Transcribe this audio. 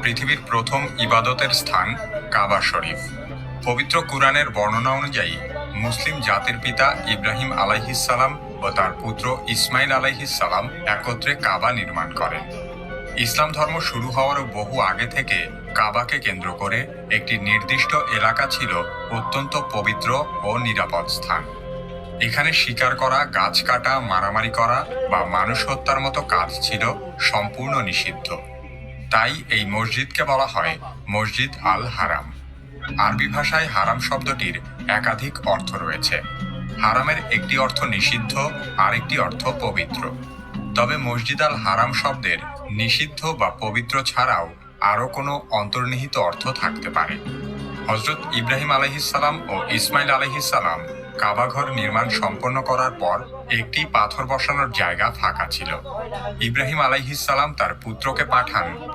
পৃথিবীর প্রথম ইবাদতের স্থান কাবা শরীফ। পবিত্র কুরআনের বর্ণনা অনুযায়ী মুসলিম জাতির পিতা ইব্রাহিম আলাইহিসসালাম ও তার পুত্র ইসমাইল আলাইহিসসালাম একত্রে কাবা নির্মাণ করেন। ইসলাম ধর্ম শুরু হওয়ারও বহু আগে থেকে কাবাকে কেন্দ্র করে একটি নির্দিষ্ট এলাকা ছিল অত্যন্ত পবিত্র ও নিরাপদ স্থান। এখানে শিকার করা, গাছ কাটা, মারামারি করা বা মানুষ হত্যার মতো কাজ ছিল সম্পূর্ণ নিষিদ্ধ। তাই এই মসজিদকে বলা হয় মসজিদ আল হারাম। আরবি ভাষায় হারাম শব্দটির একাধিক অর্থ রয়েছে। হারামের একটি অর্থ নিষিদ্ধ, আরেকটি অর্থ পবিত্র। তবে মসজিদ আল হারাম শব্দের নিষিদ্ধ বা পবিত্র ছাড়াও আরও কোনো অন্তর্নিহিত অর্থ থাকতে পারে। হযরত ইব্রাহিম আলাইহিসসালাম ও ইসমাইল আলাইহিসসালাম কাবাঘর নির্মাণ সম্পন্ন করার পর একটি পাথর বসানোর জায়গা ফাঁকা ছিল। ইব্রাহিম আলাইহিসসালাম তার পুত্রকে পাঠান